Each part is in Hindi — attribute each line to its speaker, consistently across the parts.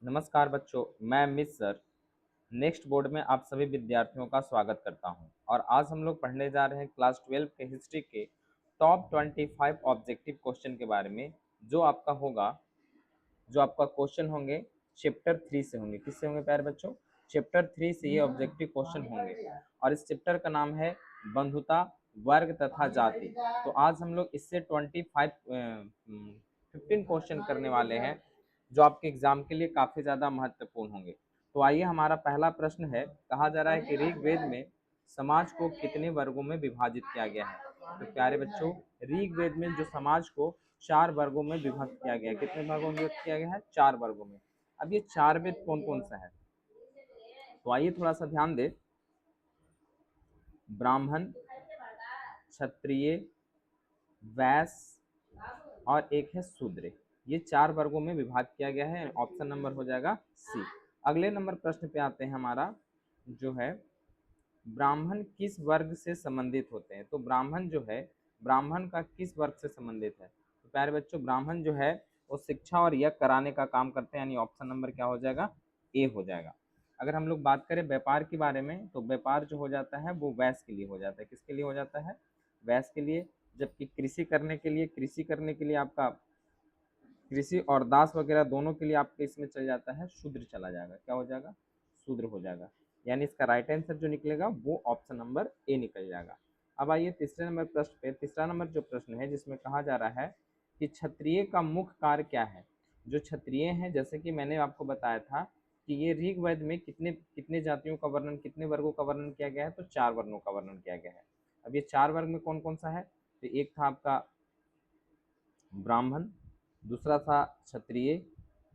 Speaker 1: नमस्कार बच्चों, मैं मिस सर नेक्स्ट बोर्ड में आप सभी विद्यार्थियों का स्वागत करता हूं। और आज हम लोग पढ़ने जा रहे हैं क्लास 12 के हिस्ट्री के टॉप 25 ऑब्जेक्टिव क्वेश्चन के बारे में। जो आपका होगा जो आपका क्वेश्चन होंगे चैप्टर 3 से होंगे। किससे होंगे प्यारे बच्चों? चैप्टर 3 से ये ऑब्जेक्टिव क्वेश्चन होंगे और इस चैप्टर का नाम है बंधुता, वर्ग तथा जाति। तो आज हम लोग इससे 15 क्वेश्चन करने वाले हैं जो आपके एग्जाम के लिए काफी ज्यादा महत्वपूर्ण होंगे। तो आइए, हमारा पहला प्रश्न है, कहा जा रहा है कि ऋग्वेद में समाज को कितने वर्गों में विभाजित किया गया है? तो प्यारे बच्चों, ऋग्वेद में जो समाज को 4 वर्गों में विभक्त किया गया है। कितने भागों में विभक्त किया गया है? 4 वर्गों में। अब ये 4 वेद कौन कौन सा है? तो आइए थोड़ा सा ध्यान दे। ब्राह्मण, क्षत्रिय, वैश्य और एक है शूद्र। ये 4 वर्गों में विभाजित किया गया है। ऑप्शन नंबर हो जाएगा सी। अगले नंबर प्रश्न पे आते हैं। हमारा जो है, ब्राह्मण किस वर्ग से संबंधित होते हैं? तो ब्राह्मण जो है, ब्राह्मण का किस वर्ग से संबंधित है? तो प्यारे बच्चों, ब्राह्मण जो है वो शिक्षा और यज्ञ कराने का काम करते हैं, यानी ऑप्शन नंबर क्या हो जाएगा? ए हो जाएगा। अगर हम लोग बात करें व्यापार के बारे में, तो व्यापार जो हो जाता है वो वैश्य के लिए हो जाता है। किसके लिए हो जाता है? वैश्य के लिए। जबकि कृषि करने के लिए आपका कृषि और दास वगैरह दोनों के लिए आपके इसमें चल जाता है, शूद्र चला जाएगा। क्या हो जाएगा? शूद्र हो जाएगा। यानी इसका राइट आंसर जो निकलेगा वो ऑप्शन नंबर ए निकल जाएगा। अब आइए तीसरे नंबर प्रश्न पे। तीसरा नंबर जो प्रश्न है जिसमें कहा जा रहा है कि क्षत्रिय का मुख्य कार्य क्या है? जो क्षत्रिय हैं, जैसे कि मैंने आपको बताया था कि ये ऋग्वेद में कितने कितने जातियों का वर्णन, कितने वर्गों का वर्णन किया गया है? तो 4 वर्णों का वर्णन किया गया है। अब ये 4 वर्ग में कौन कौन सा है? तो एक था आपका ब्राह्मण, दूसरा था क्षत्रिय,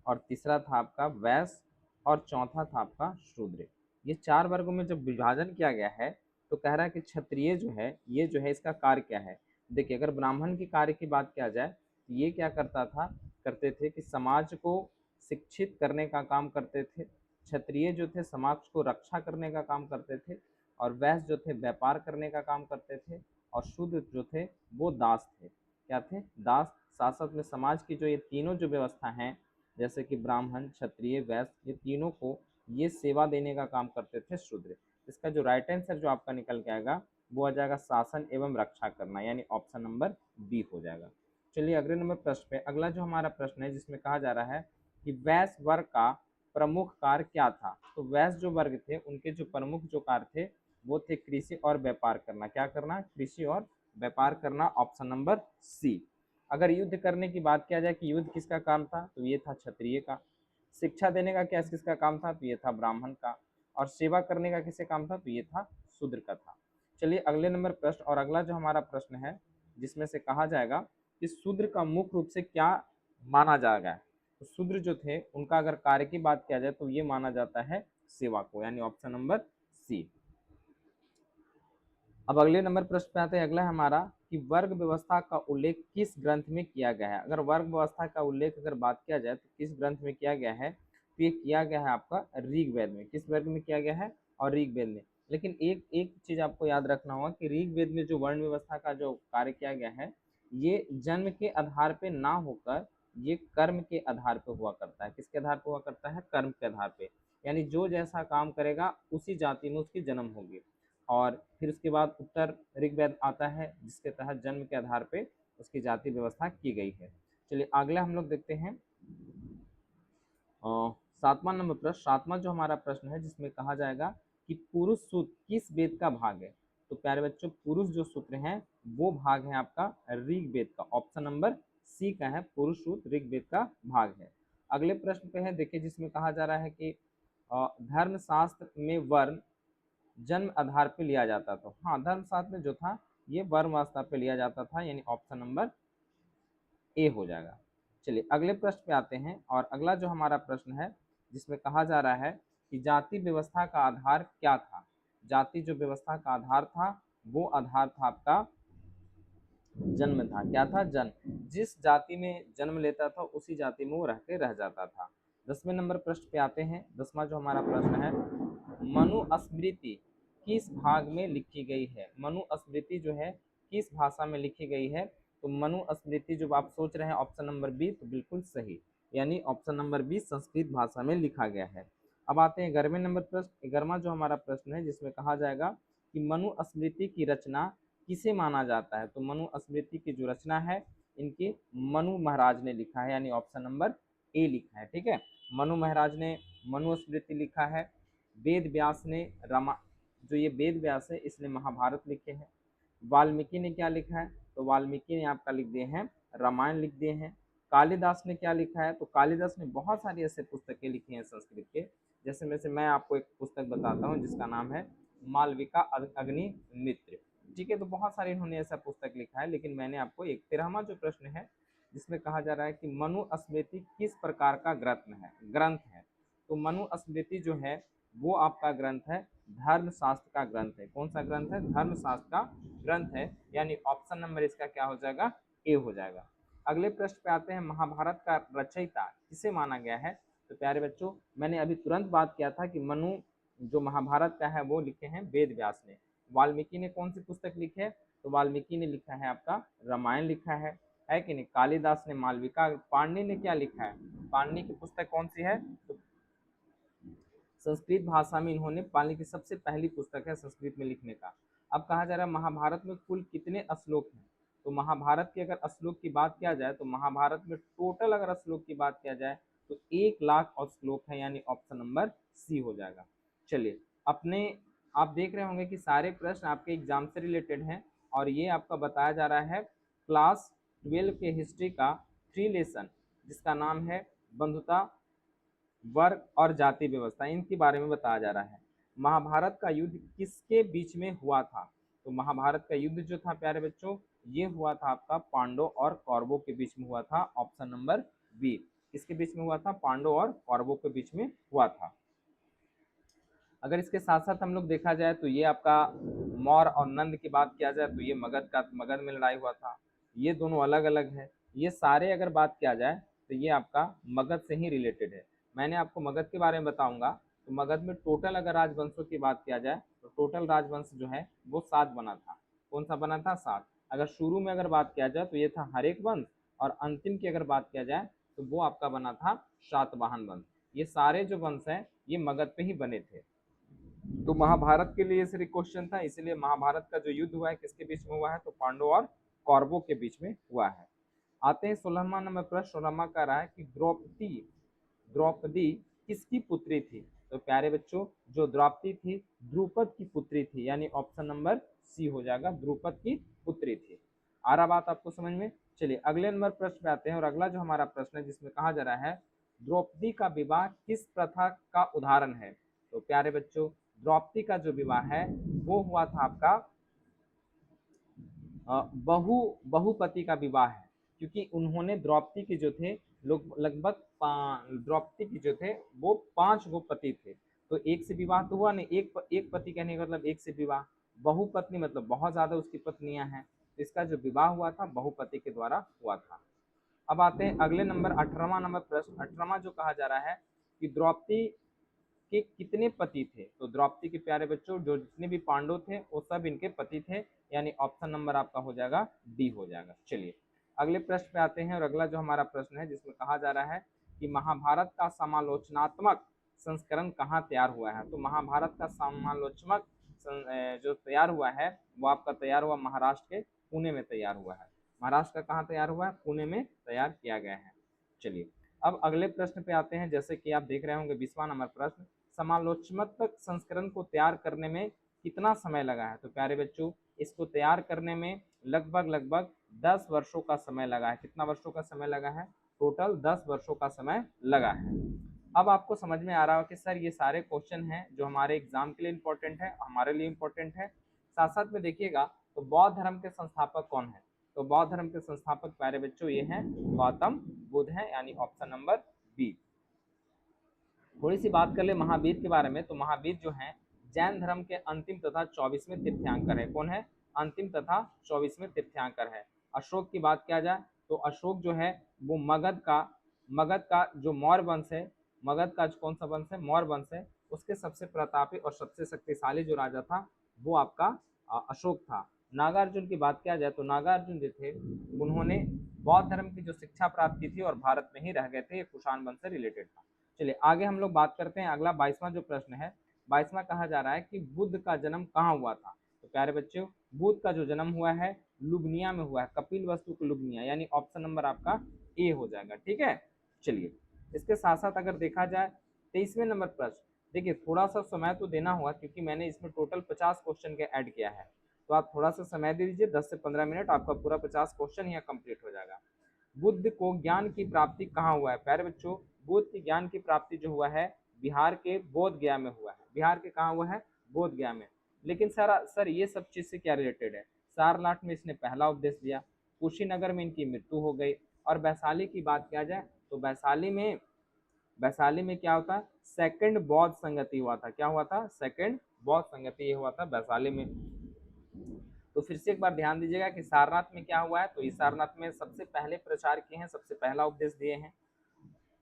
Speaker 1: और तीसरा था आपका वैश्य, और चौथा था आपका शूद्र। ये 4 वर्गों में जब विभाजन किया गया है तो कह रहा है कि क्षत्रिय जो है, ये जो है इसका कार्य क्या है? देखिए, अगर ब्राह्मण के कार्य की बात किया जाए तो ये क्या करते थे कि समाज को शिक्षित करने का काम करते थे। क्षत्रिय जो थे समाज को रक्षा करने का काम करते थे, और वैश्य जो थे व्यापार करने का काम करते थे, और शूद्र जो थे वो दास थे। क्या थे? दास। साथ साथ में समाज की जो ये तीनों जो व्यवस्था हैं, जैसे कि ब्राह्मण, क्षत्रिय, वैश्य, ये तीनों को ये सेवा देने का काम करते थे शूद्र। इसका जो राइट आंसर जो आपका निकल के आएगा वो आ जाएगा शासन एवं रक्षा करना, यानी ऑप्शन नंबर बी हो जाएगा। चलिए अगले नंबर प्रश्न पे। अगला जो हमारा प्रश्न है जिसमें कहा जा रहा है कि वैश्य वर्ग का प्रमुख कार्य क्या था? तो वैश्य जो वर्ग थे उनके जो प्रमुख जो कार्य थे वो थे कृषि और व्यापार करना। क्या करना? कृषि और व्यापार करना, ऑप्शन नंबर सी। अगर युद्ध करने की बात किया जाए कि युद्ध किसका काम था, तो ये था क्षत्रिय का। शिक्षा देने का क्या किसका काम था? तो ये था ब्राह्मण का। और सेवा करने का किसका काम था? तो ये था शूद्र का था। चलिए अगले नंबर प्रश्न, और अगला जो हमारा प्रश्न है जिसमें से कहा जाएगा कि शूद्र का मुख्य रूप से क्या माना जाएगा? तो शूद्र जो थे उनका अगर कार्य की बात किया जाए तो ये माना जाता है सेवा को, यानी ऑप्शन नंबर सी। अब अगले नंबर प्रश्न पे आते हैं। अगला है हमारा कि वर्ग व्यवस्था का उल्लेख किस ग्रंथ में किया गया है? अगर वर्ग व्यवस्था का उल्लेख अगर बात किया जाए तो किस ग्रंथ में किया गया है? तो ये किया गया है आपका ऋग्वेद में। किस वर्ग में किया गया है? और ऋग्वेद में। लेकिन एक एक चीज आपको याद रखना होगा कि ऋग्वेद में जो वर्ण व्यवस्था का जो कार्य किया गया है, ये जन्म के आधार पे ना होकर ये कर्म के आधार पे हुआ करता है। किसके आधार पे हुआ करता है? कर्म के आधार पे। यानी जो जैसा काम करेगा उसी जाति में उसकी जन्म होगी। और फिर उसके बाद उत्तर ऋग्वेद आता है जिसके तहत जन्म के आधार पे उसकी जाति व्यवस्था की गई है। चलिए अगला हम लोग देखते हैं। 7वां नंबर प्रश्न, 7वां जो हमारा प्रश्न है जिसमें कहा जाएगा कि पुरुष सूत्र किस वेद का भाग है? तो प्यारे बच्चों, पुरुष जो सूत्र हैं वो भाग है आपका ऋग्वेद का। ऑप्शन नंबर सी का है, पुरुष सूत्र ऋग्वेद का भाग है। अगले प्रश्न पे है, देखिए, जिसमें कहा जा रहा है कि धर्मशास्त्र में वर्ण जन्म आधार पे लिया जाता था। हाँ, धर्मशास्त्र में जो था ये वर्ण आधार पे लिया जाता था, यानी ऑप्शन नंबर ए हो जाएगा। चलिए अगले प्रश्न पे आते हैं, और अगला जो हमारा प्रश्न है जिसमें कहा जा रहा है कि जाति व्यवस्था का आधार क्या था? जाति जो व्यवस्था का आधार था वो आधार था आपका जन्म था। क्या था? जन्म। जिस जाति में जन्म लेता था उसी जाति में वो रह के रह जाता था। 10वें नंबर प्रश्न पे आते हैं। 10वां जो हमारा प्रश्न है, मनुस्मृति किस भाग में लिखी गई है? मनुस्मृति जो है किस भाषा में लिखी गई है? तो मनुस्मृति जो आप सोच रहे हैं ऑप्शन नंबर बी, तो बिल्कुल सही। यानी ऑप्शन नंबर बी संस्कृत भाषा में लिखा गया है। अब आते हैं 11वें नंबर प्रश्न। 11वां जो हमारा प्रश्न है जिसमें कहा जाएगा कि मनुस्मृति की रचना किसे माना जाता है। तो मनुस्मृति की जो रचना है इनके मनु महाराज ने लिखा है, यानी ऑप्शन नंबर ए लिखा है। ठीक है, मनु महाराज ने मनुस्मृति लिखा है। वेद व्यास ने जो ये वेद व्यास है इसने महाभारत लिखे हैं। वाल्मीकि ने क्या लिखा है, तो वाल्मीकि ने आपका लिख दिए हैं रामायण लिख दिए हैं। कालिदास ने क्या लिखा है, तो कालिदास ने बहुत सारी ऐसे पुस्तकें लिखी हैं संस्कृत के, जैसे में से मैं आपको एक पुस्तक बताता हूँ जिसका नाम है मालविका अग्निमित्र। ठीक है, तो बहुत सारे इन्होंने ऐसा पुस्तक लिखा है, लेकिन मैंने आपको एक 13वां जो प्रश्न है जिसमें कहा जा रहा है कि मनुस्मृति किस प्रकार का ग्रंथ है। तो मनुस्मृति जो है वो आपका ग्रंथ है धर्मशास्त्र का ग्रंथ है। कौन सा ग्रंथ है, धर्मशास्त्र का ग्रंथ है, यानी ऑप्शन नंबर इसका क्या हो जाएगा, ए हो जाएगा। अगले प्रश्न पे आते हैं, महाभारत का रचयिता किसे माना गया है। तो प्यारे बच्चों मैंने अभी तुरंत बात किया था कि मनु जो महाभारत का है वो लिखे हैं वेद व्यास ने। वाल्मीकि ने कौन सी पुस्तक लिखी है, तो वाल्मीकि ने लिखा है आपका रामायण लिखा है कि नहीं। कालिदास ने मालविका। पाणिनि ने क्या लिखा है, पाणिनि की पुस्तक कौन सी है, तो संस्कृत भाषा में इन्होंने पाणिनि की सबसे पहली पुस्तक है संस्कृत में लिखने का। अब कहा जा रहा है महाभारत में कुल कितने श्लोक हैं। तो महाभारत के अगर श्लोक की बात किया जाए तो महाभारत में टोटल अगर श्लोक की बात किया जाए तो 1,00,000 और श्लोक है, यानी ऑप्शन नंबर सी हो जाएगा। चलिए अपने आप देख रहे होंगे कि सारे प्रश्न आपके एग्जाम से रिलेटेड हैं, और ये आपका बताया जा रहा है क्लास 12 के हिस्ट्री का 3 लेसन जिसका नाम है बंधुता, वर्ग और जाति व्यवस्था, इनके बारे में बताया जा रहा है। महाभारत का युद्ध किसके बीच में हुआ था। तो महाभारत का युद्ध जो था प्यारे बच्चों ये हुआ था आपका पांडव और कौरवों के बीच में हुआ था, ऑप्शन नंबर बी। किसके बीच में हुआ था, पांडव और कौरवों के बीच में हुआ था। अगर इसके साथ साथ हम लोग देखा जाए तो ये आपका मौर्य और नंद की बात किया जाए तो ये मगध में लड़ाई हुआ था, ये दोनों अलग अलग है। ये सारे अगर बात किया जाए तो ये आपका मगध से ही रिलेटेड है। मैंने आपको मगध के बारे में बताऊंगा। तो मगध में टोटल अगर राजवंशों की बात किया जाए तो टोटल राजवंश जो है वो 7 बना था। कौन सा बना था, 7। अगर शुरू में अगर बात किया जाए तो ये था हरेक वंश, और अंतिम की अगर बात किया जाए तो वो आपका बना था शातवाहन वंश। ये सारे जो वंश हैं ये मगध पे ही बने थे। तो महाभारत के लिए सिर्फ क्वेश्चन था, इसलिए महाभारत का जो युद्ध हुआ है किसके बीच में हुआ है, तो पांडव और कौरवों के बीच में हुआ है। आते हैं 16वां नंबर प्रश्न। 16वां कह रहा है कि द्रौपदी किसकी पुत्री थी। तो प्यारे बच्चों जो द्रौपदी थी द्रुपद की पुत्री थी, यानी ऑप्शन नंबर सी हो जाएगा, द्रुपद की पुत्री थी। आ रहा बात आपको समझ में। चलिए अगले नंबर प्रश्न पे आते हैं, और अगला जो हमारा प्रश्न है जिसमें कहा जा रहा है द्रौपदी का विवाह किस प्रथा का उदाहरण है। तो प्यारे बच्चों द्रौपदी का जो विवाह है वो हुआ था आपका बहुपति का विवाह है, क्योंकि उन्होंने द्रौपदी के जो थे लोग लगभग द्रौपदी के जो थे वो 5 गो पति थे। तो एक से विवाह तो हुआ नहीं, एक पति कहने का मतलब एक से विवाह। बहुपत्नी मतलब बहुत ज्यादा उसकी पत्नियां हैं, तो इसका जो विवाह हुआ था बहुपति के द्वारा हुआ था। अब आते हैं अगले नंबर 18वां नंबर प्रश्न। 18वां जो कहा जा रहा है कि द्रौपदी के कितने पति थे। तो द्रौपदी के प्यारे बच्चों जो जितने भी पांडव थे वो सब इनके पति थे, यानी ऑप्शन नंबर आपका हो जाएगा डी हो जाएगा। चलिए अगले प्रश्न पे आते हैं, और अगला जो हमारा प्रश्न है जिसमें कहा जा रहा है कि महाभारत का समालोचनात्मक संस्करण कहाँ तैयार हुआ है। तो महाभारत का समालोचनात्मक जो तैयार हुआ है वो आपका तैयार हुआ महाराष्ट्र के पुणे में तैयार हुआ है। महाराष्ट्र का कहाँ तैयार हुआ है, पुणे में तैयार किया गया है। चलिए अब अगले प्रश्न पे आते हैं, जैसे कि आप देख रहे होंगे 20वां नंबर प्रश्न, समालोचनात्मक संस्करण को तैयार करने में कितना समय लगा है। तो प्यारे बच्चों इसको तैयार करने में लगभग 10 वर्षों का समय लगा है। कितना वर्षों का समय लगा है, टोटल 10 वर्षों का समय लगा है। अब आपको समझ में आ रहा हो कि सर ये सारे क्वेश्चन हैं जो हमारे एग्जाम के लिए इंपॉर्टेंट है, हमारे लिए इंपॉर्टेंट है। साथ साथ में देखिएगा तो बौद्ध धर्म के संस्थापक कौन है। तो बौद्ध धर्म के संस्थापक प्यारे बच्चों ये हैं गौतम बुद्ध हैं, यानी ऑप्शन नंबर बी। थोड़ी सी बात कर ले महावीर के बारे में। तो महावीर जो है जैन धर्म के अंतिम तथा 24वें तीर्थंकर है। कौन है, अंतिम तथा 24वें तीर्थंकर है। अशोक की बात किया जाए तो अशोक जो है वो मगध का जो मौर्य वंश है, मगध का कौन सा वंश है, मौर्य वंश है, उसके सबसे प्रतापी और सबसे शक्तिशाली जो राजा था वो आपका अशोक था। नागार्जुन की बात किया जाए तो नागार्जुन जो थे उन्होंने बौद्ध धर्म की जो शिक्षा प्राप्त की थी और भारत में ही रह गए थे, ये कुषाण वंश से रिलेटेड था। चलिए आगे हम लोग बात करते हैं। अगला 22वां जो प्रश्न है, 22वां कहा जा रहा है कि बुद्ध का जन्म कहाँ हुआ था। तो प्यारे बच्चों, बुद्ध का जो जन्म हुआ है लुबनिया में हुआ है, कपिल वस्तु को लुबनिया, यानी ऑप्शन नंबर आपका ए हो जाएगा। ठीक है, चलिए इसके साथ साथ अगर देखा जाए 23वें नंबर प्रश्न, देखिए थोड़ा सा समय तो देना होगा क्योंकि मैंने इसमें टोटल 50 क्वेश्चन के ऐड किया है, तो आप थोड़ा सा समय दे दीजिए, 10 से 15 मिनट, आपका पूरा 50 क्वेश्चन यहाँ कंप्लीट हो जाएगा। बुद्ध को ज्ञान की प्राप्ति कहाँ हुआ है। प्यारे बच्चों, बुद्ध की ज्ञान की प्राप्ति जो हुआ है बिहार के बोध गया में हुआ है। बिहार के कहाँ हुआ है, बोध गया में। लेकिन सर ये सब चीज से क्या रिलेटेड है, सारनाथ में इसने पहला उपदेश दिया, कुशीनगर में इनकी मृत्यु हो गई, और वैशाली की बात किया जाए तो वैशाली में क्या होता है, सेकंड बौद्ध संगति हुआ था। क्या हुआ था, सेकंड बौद्ध संगति ये हुआ था वैशाली में। तो फिर से एक बार ध्यान दीजिएगा कि सारनाथ में क्या हुआ है, तो इस सारनाथ में सबसे पहले प्रचार किए हैं, सबसे पहला उपदेश दिए हैं।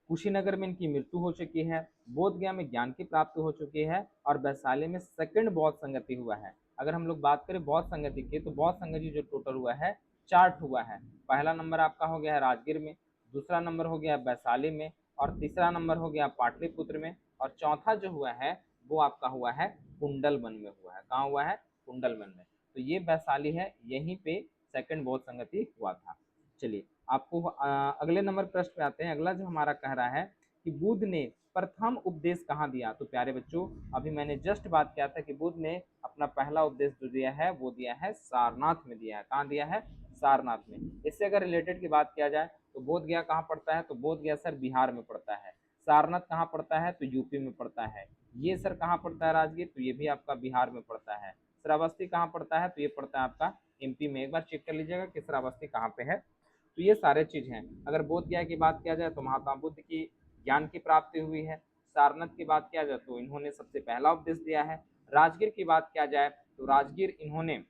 Speaker 1: कुशीनगर में इनकी मृत्यु हो चुकी है, बोध गया में ज्ञान की प्राप्ति हो चुकी है, और वैशाली में सेकंड बौद्ध संगति हुआ है। अगर हम लोग बात करें बौद्ध संगति की, तो बौद्ध संगति जो टोटल हुआ है 4 हुआ है। पहला नंबर आपका हो गया है राजगीर में, दूसरा नंबर हो गया वैशाली में, और तीसरा नंबर हो गया पाटलिपुत्र में, और चौथा जो हुआ है वो आपका हुआ है कुंडलवन में हुआ है। कहाँ हुआ है, कुंडलवन में। तो ये वैशाली है, यहीं पे सेकंड बौद्ध संगति हुआ था। चलिए आपको अगले नंबर प्रश्न पे आते हैं। अगला जो हमारा कह रहा है कि बुद्ध ने प्रथम उपदेश कहाँ दिया। तो प्यारे बच्चों, अभी मैंने जस्ट बात किया था कि बुद्ध ने अपना पहला उपदेश जो दिया है वो दिया है सारनाथ में दिया है। कहाँ दिया है, सारनाथ में। इससे अगर रिलेटेड की बात किया जाए तो बोध गया कहाँ पड़ता है, तो बोध गया सर बिहार में पड़ता है। सारनाथ कहाँ पड़ता है, तो यूपी में पड़ता है। ये सर कहाँ पड़ता है राजगीर, तो ये भी आपका बिहार में पड़ता है। श्रावस्ती कहाँ पड़ता है, तो ये पड़ता है आपका एमपी में। एक बार चेक कर लीजिएगा कि श्रावस्ती कहाँ पे है। तो ये सारे चीज हैं। अगर बोध गया की बात किया जाए तो महात्मा बुद्ध की ज्ञान की प्राप्ति हुई है। सारनाथ की बात किया जाए तो इन्होंने सबसे पहला उपदेश दिया है। राजगीर की बात किया जाए तो राजगीर इन्होंने,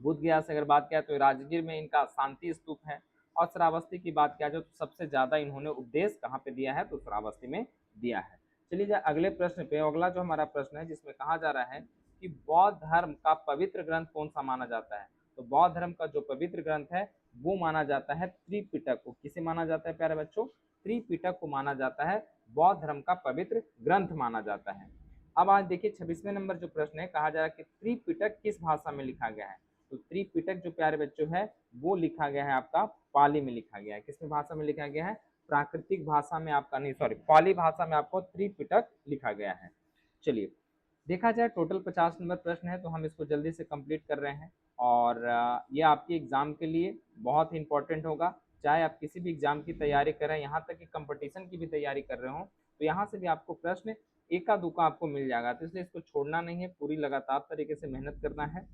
Speaker 1: बुद्ध गया से अगर बात किया तो राजगीर में इनका शांति स्तूप है। और श्रावस्ती की बात किया जाए तो सबसे ज्यादा इन्होंने उपदेश कहाँ पे दिया है, तो श्रावस्ती में दिया है। चलिए जाए अगले प्रश्न पे। अगला जो हमारा प्रश्न है जिसमें कहा जा रहा है कि बौद्ध धर्म का पवित्र ग्रंथ कौन सा माना जाता है। तो बौद्ध धर्म का जो पवित्र ग्रंथ है वो माना जाता है त्रिपिटक को। किसे माना जाता है प्यारे बच्चों, त्रिपिटक को माना जाता है, बौद्ध धर्म का पवित्र ग्रंथ माना जाता है। अब आज देखिए 26वें नंबर जो प्रश्न है, कहा जा रहा है कि त्रिपिटक किस भाषा में लिखा गया है। तो त्रिपिटक जो प्यारे बच्चों है वो लिखा गया है आपका पाली में लिखा गया है। किसमें भाषा में लिखा गया है, प्राकृतिक भाषा में आपका, नहीं सॉरी, पाली भाषा में आपको त्रिपिटक लिखा गया है। चलिए देखा जाए टोटल 50 नंबर प्रश्न है, तो हम इसको जल्दी से कंप्लीट कर रहे हैं। और ये आपके एग्जाम के लिए बहुत ही इंपॉर्टेंट होगा। चाहे आप किसी भी एग्जाम की तैयारी कर रहे हैं, यहाँ तक कि कंपटीशन की भी तैयारी कर रहे हो, तो यहाँ से भी आपको प्रश्न एका दुका आपको मिल जाएगा। तो इसलिए इसको छोड़ना नहीं है, पूरी लगातार तरीके से मेहनत करना है।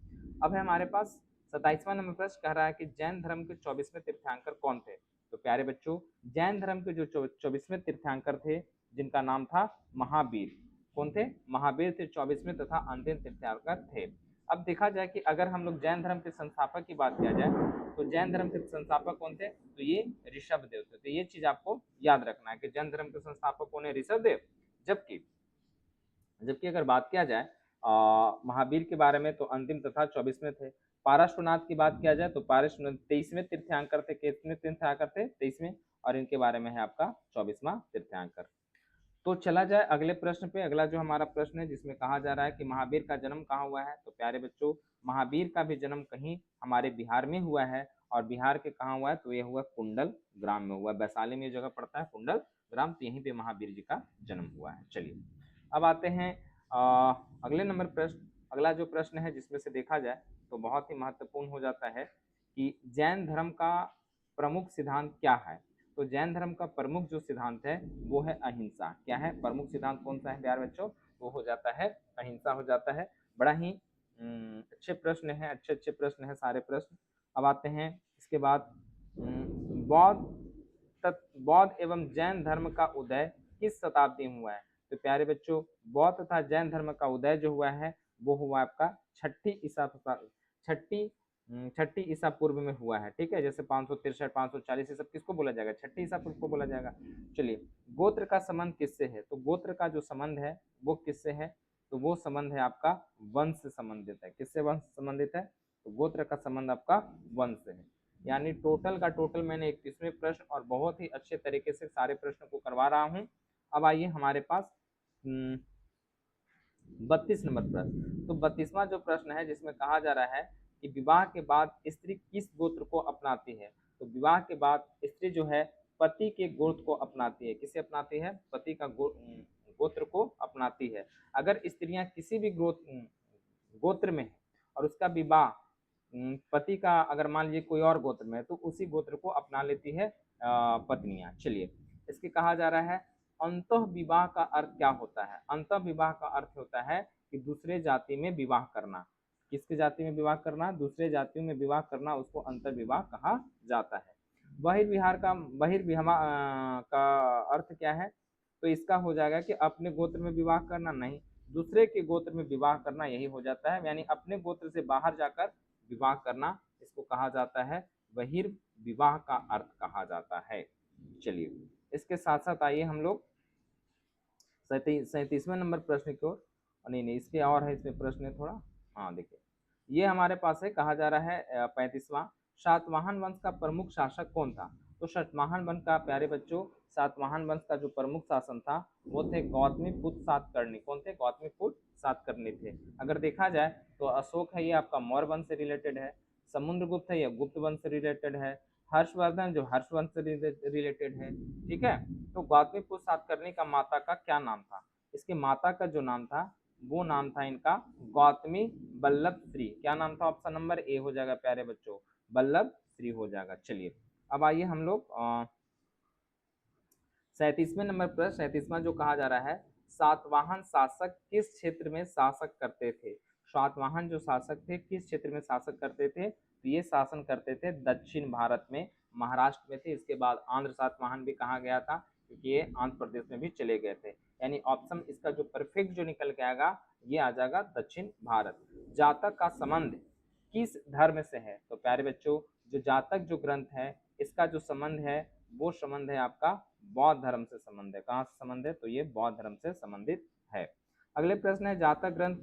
Speaker 1: अब है हमारे पास 27वां नंबर प्रश्न, कह रहा है कि जैन धर्म के 24वें तीर्थंकर कौन थे। तो प्यारे बच्चों, जैन धर्म के जो 24वें तीर्थंकर थे जिनका नाम था महावीर। कौन थे, महावीर थे 24वें तथा अंतिम तीर्थंकर थे। अब देखा जाए कि अगर हम लोग जैन धर्म के संस्थापक की बात किया जाए तो जैन धर्म के संस्थापक कौन थे, तो ये ऋषभ देव थे। तो ये चीज आपको याद रखना है कि जैन धर्म के संस्थापक कौन है, ऋषभ देव। जबकि जबकि अगर बात किया जाए महावीर के बारे में तो अंतिम तथा 24वें थे। पारशुनाथ की बात किया जाए तो पारशुनाथ 23वें तीर्थंकर थे। कितने तीर्थंकर थे, 23वें, और इनके बारे में है आपका 24वां तीर्थंकर। तो चला जाए अगले प्रश्न पे। अगला जो हमारा प्रश्न है जिसमें कहा जा रहा है कि महावीर का जन्म कहाँ हुआ है। तो प्यारे बच्चों, महावीर का भी जन्म कहीं हमारे बिहार में हुआ है। और बिहार के कहाँ हुआ है, तो ये हुआ कुंडल ग्राम में हुआ। वैशाली में जगह पड़ता है कुंडल ग्राम, तो यहीं पे महावीर जी का जन्म हुआ है। चलिए अब आते हैं अगले नंबर प्रश्न। अगला जो प्रश्न है जिसमें से देखा जाए तो बहुत ही महत्वपूर्ण हो जाता है कि जैन धर्म का प्रमुख सिद्धांत क्या है। तो जैन धर्म का प्रमुख जो सिद्धांत है वो है अहिंसा। क्या है, प्रमुख सिद्धांत कौन सा है प्यारे बच्चों, वो हो जाता है अहिंसा हो जाता है। बड़ा ही अच्छे प्रश्न है, अच्छे अच्छे प्रश्न है सारे प्रश्न। अब आते हैं इसके बाद बौद्ध एवं जैन धर्म का उदय किस शताब्दी में हुआ है। तो प्यारे बच्चों, बौद्ध तथा जैन धर्म का उदय जो हुआ है वो हुआ आपका छठी ईसा पूर्व में हुआ है। ठीक है, जैसे 563 540 ये सब किसको बोला जाएगा, छठी ईसा पूर्व को बोला जाएगा। चलिए गोत्र का संबंध किससे है। तो गोत्र का जो संबंध है वो किससे है, तो वो संबंध है आपका वंश से संबंधित है। किससे वंश संबंधित है, तो गोत्र का संबंध आपका वंश से है। यानी टोटल का टोटल मैंने 31वें प्रश्न और बहुत ही अच्छे तरीके से सारे प्रश्न को करवा रहा हूँ। अब आइए हमारे पास 32 नंबर प्रश्न। तो 32वां जो प्रश्न है जिसमें कहा जा रहा है कि विवाह के बाद स्त्री किस गोत्र को अपनाती है। तो विवाह के बाद स्त्री जो है पति के गोत्र को अपनाती है। किसे अपनाती है? पति का गोत्र को अपनाती है। अगर स्त्रियां किसी भी गोत्र में है और उसका विवाह पति का अगर मान लीजिए कोई और गोत्र में है तो उसी गोत्र को अपना लेती है पत्नियां। चलिए, इसके कहा जा रहा है अंतः विवाह का अर्थ क्या होता है। अंतः विवाह का अर्थ होता है कि दूसरे जाति में विवाह करना। किसके जाति में विवाह करना? दूसरे जातियों में विवाह करना, उसको अंतर विवाह कहा जाता है। बहिर्विवाह का अर्थ क्या है? तो इसका हो जाएगा कि अपने गोत्र में विवाह करना, नहीं दूसरे के गोत्र में विवाह करना, यही हो जाता है। यानी अपने गोत्र से बाहर जाकर विवाह करना, इसको कहा जाता है बहिर्विवाह का अर्थ कहा जाता है। चलिए, इसके साथ साथ आइए हम लोग 37वें नंबर प्रश्न की ओर। नहीं, इसके और है, इसमें प्रश्न है थोड़ा। हाँ देखिए, ये हमारे पास है, कहा जा रहा है 35वां, सातवाहन वंश का प्रमुख शासक कौन था। तो सातवाहन वंश का प्यारे बच्चों, सातवाहन वंश का जो प्रमुख शासन था वो थे गौतमीपुत्र सातकर्णी। कौन थे? गौतमीपुत्र सातकर्णी थे। अगर देखा जाए तो अशोक है, ये आपका मौर्य वंश से रिलेटेड है। समुद्रगुप्त है, ये गुप्त वंश से रिलेटेड है। हर्षवर्धन जो हर्ष वंश से रिलेटेड है। ठीक है, तो गौतमीपुत्र सातकर्णी का माता का क्या नाम था? इसके माता का जो नाम था वो नाम था इनका गौतमी बल्लभ श्री। क्या नाम था? ऑप्शन नंबर ए हो जाएगा प्यारे बच्चों, बल्लभ श्री हो जाएगा। चलिए, अब आइए हम लोग 37वें नंबर पर 37वां जो कहा जा रहा है, सातवाहन शासक किस क्षेत्र में शासक करते थे। सातवाहन जो शासक थे किस क्षेत्र में शासक करते थे? तो ये शासन करते थे दक्षिण भारत में, महाराष्ट्र में थे। इसके बाद आंध्र सातवाहन भी कहा गया था क्योंकि ये आंध्र प्रदेश में भी चले गए थे। यानी ऑप्शन इसका जो परफेक्ट जो निकल के आएगा ये आ जाएगा दक्षिण भारत। जातक का संबंध किस धर्म से है? तो प्यारे बच्चों, जो जातक जो ग्रंथ है इसका जो संबंध है वो संबंध है आपका बौद्ध धर्म से संबंध है। कहाँ से संबंध है? तो ये बौद्ध धर्म से संबंधित है। अगले प्रश्न है, जातक ग्रंथ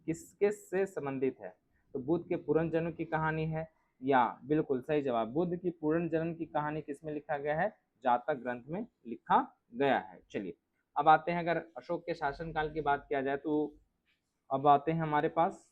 Speaker 1: किसके से संबंधित है। तो बुद्ध के पुनर्जन्म की कहानी है, या बिल्कुल सही जवाब, बुद्ध की पुनर्जन्म की कहानी किसमें लिखा गया है? जातक ग्रंथ में लिखा गया है। चलिए, अब आते हैं, अगर अशोक के शासनकाल की बात किया जाए तो अब आते हैं हमारे पास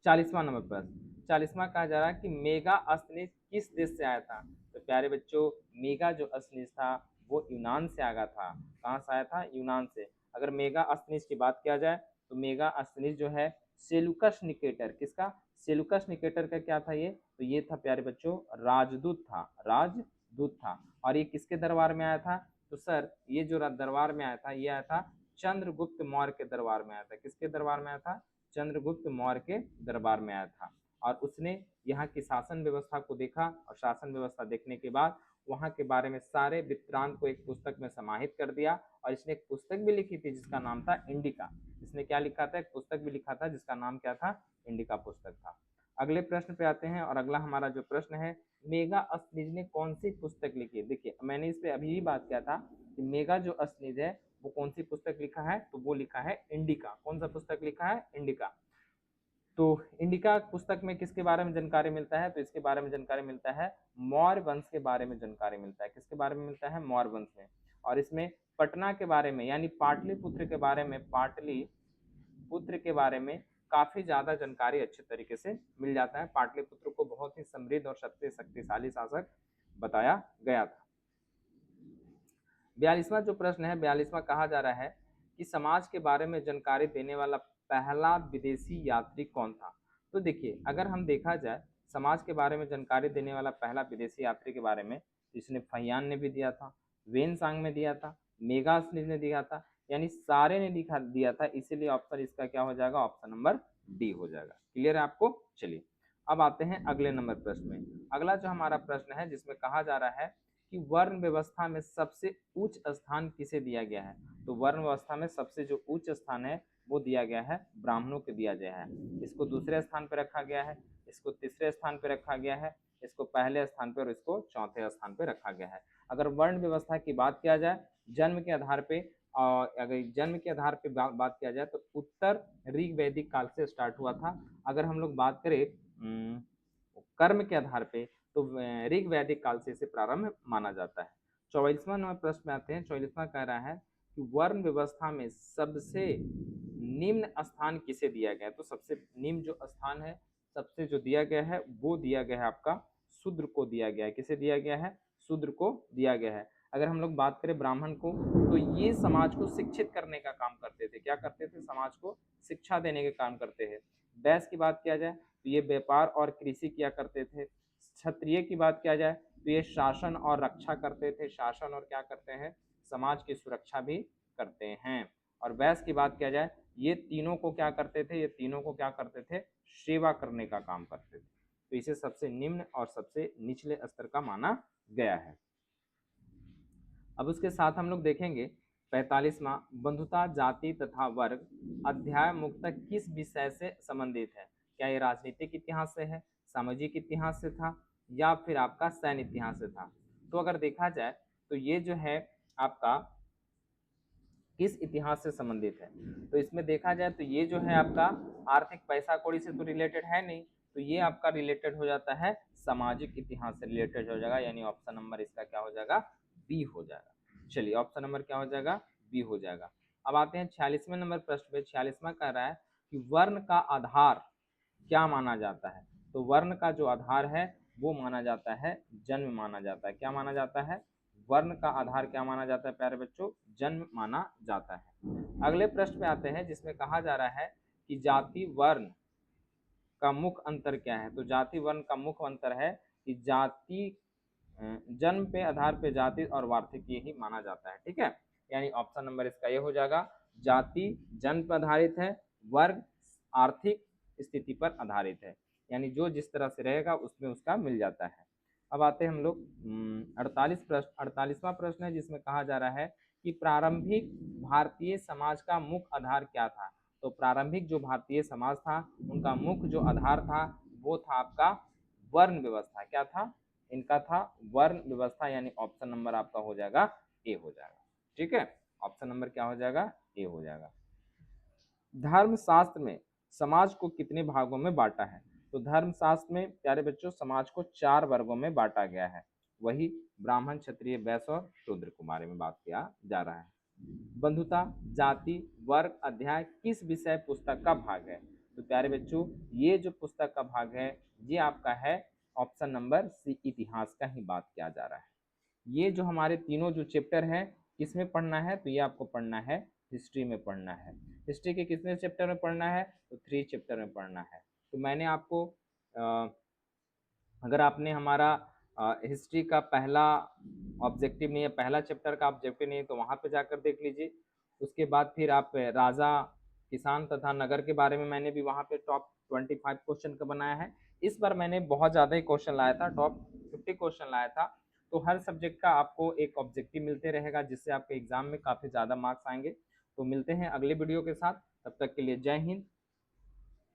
Speaker 1: 40वां नंबर प्रश्न। 40वां कहा जा रहा है कि मेगा अस्निज किस देश से आया था। तो प्यारे बच्चों, मेगा जो अस्निज था वो यूनान से आया था। कहाँ से आया था? यूनान से। अगर मेगा अस्निज की बात किया जाए तो मेगा अस्निज जो है सेलुकस निकेटर, किसका? सेलुकस निकेटर का क्या था ये? तो ये था प्यारे बच्चों राजदूत था, राजदूत था। और ये किसके दरबार में आया था? तो सर ये जो दरबार में आया था ये आया था चंद्रगुप्त मौर्य के दरबार में आया था। किसके दरबार में आया था? चंद्रगुप्त मौर्य के दरबार में आया था। और उसने यहाँ की शासन व्यवस्था को देखा और शासन व्यवस्था देखने के बाद वहाँ के बारे में सारे वृत्तांत को एक पुस्तक में समाहित कर दिया। और इसने एक पुस्तक भी लिखी थी जिसका नाम था इंडिका। इसने क्या लिखा था? एक पुस्तक भी लिखा था जिसका नाम क्या था? इंडिका पुस्तक था। अगले प्रश्न पे आते हैं, और अगला हमारा जो प्रश्न है, मेगा अस्निज ने कौन सी पुस्तक लिखी है। देखिए, मैंने इस पे अभी ही बात किया था कि मेगा जो अस्निज है वो कौन सी पुस्तक लिखा है? तो वो लिखा है इंडिका। कौन सा पुस्तक लिखा है? इंडिका। तो इंडिका पुस्तक में किसके बारे में जानकारी मिलता है? तो इसके बारे में जानकारी मिलता है मौर्य वंश के बारे में जानकारी मिलता है। किसके बारे में मिलता है? मौर्य वंश में। और इसमें पटना के बारे में यानी पाटलिपुत्र के बारे में, पाटलिपुत्र के बारे में काफी ज्यादा जानकारी अच्छे तरीके से मिल जाता है। पाटलिपुत्र को बहुत ही समृद्ध और शक्तिशाली शासक बताया गया था। 42वां जो प्रश्न है, 42वां कहा जा रहा है कि समाज के बारे में जानकारी देने वाला पहला विदेशी यात्री कौन था। तो देखिए, अगर हम देखा जाए समाज के बारे में जानकारी देने वाला पहला विदेशी यात्री के बारे में, इसने फहियान ने भी दिया था, वेनसांग ने दिया था, मेगास्निज ने दिया था, यानी सारे ने दिखा दिया था। इसीलिए ऑप्शन इसका क्या हो जाएगा? ऑप्शन नंबर डी हो जाएगा। क्लियर है आपको? चलिए, अब आते हैं अगले नंबर प्रश्न में। अगला जो हमारा प्रश्न है जिसमें कहा जा रहा है कि वर्ण व्यवस्था में सबसे उच्च स्थान किसे दिया गया है। तो वर्ण व्यवस्था में सबसे जो उच्च स्थान है वो दिया गया है ब्राह्मणों को दिया गया है। इसको दूसरे स्थान पर रखा गया है, इसको तीसरे स्थान पर रखा गया है, इसको पहले स्थान पर और इसको चौथे स्थान पर रखा गया है। अगर वर्ण व्यवस्था की बात किया जाए, जन्म के आधार पे और अगर जन्म के आधार पे बात किया जाए तो उत्तर ऋग वैदिक काल से स्टार्ट हुआ था। अगर हम लोग बात करें कर्म के आधार पे तो ऋग वैदिक काल से इसे प्रारंभ माना जाता है। 44वां नंबर प्रश्न में आते हैं। 44वां कह रहा है कि वर्ण व्यवस्था में सबसे निम्न स्थान किसे दिया गया है? तो सबसे निम्न जो स्थान है, सबसे जो दिया गया है वो दिया गया है आपका शूद्र को दिया गया है। किसे दिया गया है? शूद्र को दिया गया है। अगर हम लोग बात करें ब्राह्मण को, तो ये समाज को शिक्षित करने का काम करते थे। क्या करते थे? समाज को शिक्षा देने के काम करते हैं। वैश्य की बात किया जाए तो ये व्यापार और कृषि किया करते थे। क्षत्रिय की बात किया जाए तो ये शासन और रक्षा करते थे। शासन और क्या करते हैं? समाज की सुरक्षा भी करते हैं। और वैश्य की बात किया जाए, ये तीनों को क्या करते थे? ये तीनों को क्या करते थे? सेवा करने का काम करते थे। तो इसे सबसे निम्न और सबसे निचले स्तर का माना गया है। अब उसके साथ हम लोग देखेंगे 45वां, बंधुता जाति तथा वर्ग अध्याय मुख्यतः किस विषय से संबंधित है? क्या ये राजनीतिक इतिहास से है, सामाजिक इतिहास से था, या फिर आपका सैन्य इतिहास से था? तो अगर देखा जाए तो ये जो है आपका किस इतिहास से संबंधित है, तो इसमें देखा जाए तो ये जो है आपका आर्थिक पैसा कौड़ी से तो रिलेटेड है नहीं, तो ये आपका रिलेटेड हो जाता है सामाजिक इतिहास से रिलेटेड हो जाएगा, यानी ऑप्शन नंबर इसका क्या हो जाएगा? बी हो जाएगा। चलिए ऑप्शन नंबर क्या हो जाएगा? बी हो जाएगा। अब आते हैं 46वें नंबर प्रश्न पे। 46वां कह रहा है कि वर्ण का आधार क्या माना जाता है? तो वर्ण का जो आधार है वो माना जाता है जन्म माना जाता है। क्या माना जाता है? वर्ण का आधार क्या माना जाता है प्यारे बच्चों? जन्म माना जाता है। अगले प्रश्न पे आते हैं जिसमें कहा जा रहा है कि जाति वर्ण का मुख्य अंतर क्या है? तो जाति वर्ण का मुख्य अंतर है कि जाति जन्म पे आधार पे जाति और वार्षिक ये ही माना जाता है। ठीक है, यानी ऑप्शन नंबर इसका ये हो जाएगा। जाति जन्म पर आधारित है, वर्ग आर्थिक स्थिति पर आधारित है, यानी जो जिस तरह से रहेगा उसमें उसका मिल जाता है। अब आते हैं हम लोग 48वां प्रश्न है जिसमें कहा जा रहा है कि प्रारंभिक भारतीय समाज का मुख्य आधार क्या था? तो प्रारंभिक जो भारतीय समाज था उनका मुख्य जो आधार था वो था आपका वर्ण व्यवस्था। क्या था? इनका था वर्ण व्यवस्था, यानी ऑप्शन नंबर आपका हो जाएगा ए हो जाएगा। ठीक है, ऑप्शन नंबर क्या हो जाएगा? ए हो जाएगा। धर्मशास्त्र में समाज को कितने भागों में बांटा है? तो धर्मशास्त्र में प्यारे बच्चों समाज को 4 वर्गों में बांटा गया है। वही ब्राह्मण, क्षत्रिय, वैश्य और शूद्र के बारे में बात किया जा रहा है। बंधुता जाति वर्ग अध्याय किस विषय पुस्तक का भाग है? तो प्यारे बच्चों ये जो पुस्तक का भाग है ये आपका है ऑप्शन नंबर सी, इतिहास का ही बात किया जा रहा है। ये जो हमारे तीनों जो चैप्टर हैं किसमें पढ़ना है? तो ये आपको पढ़ना है हिस्ट्री में पढ़ना है। हिस्ट्री के कितने चैप्टर में पढ़ना है? तो 3 चैप्टर में पढ़ना है। तो मैंने आपको अगर आपने हमारा हिस्ट्री का पहला ऑब्जेक्टिव नहीं है, पहला चैप्टर का ऑब्जेक्टिव नहीं है, तो वहाँ पे जाकर देख लीजिए। उसके बाद फिर आप राजा, किसान तथा नगर के बारे में मैंने भी वहाँ पे टॉप 25 क्वेश्चन का बनाया है। इस बार मैंने बहुत ज़्यादा ही क्वेश्चन लाया था, टॉप 50 क्वेश्चन लाया था। तो हर सब्जेक्ट का आपको एक ऑब्जेक्टिव मिलते रहेगा जिससे आपके एग्जाम में काफ़ी ज़्यादा मार्क्स आएंगे। तो मिलते हैं अगले वीडियो के साथ, तब तक के लिए जय हिंद,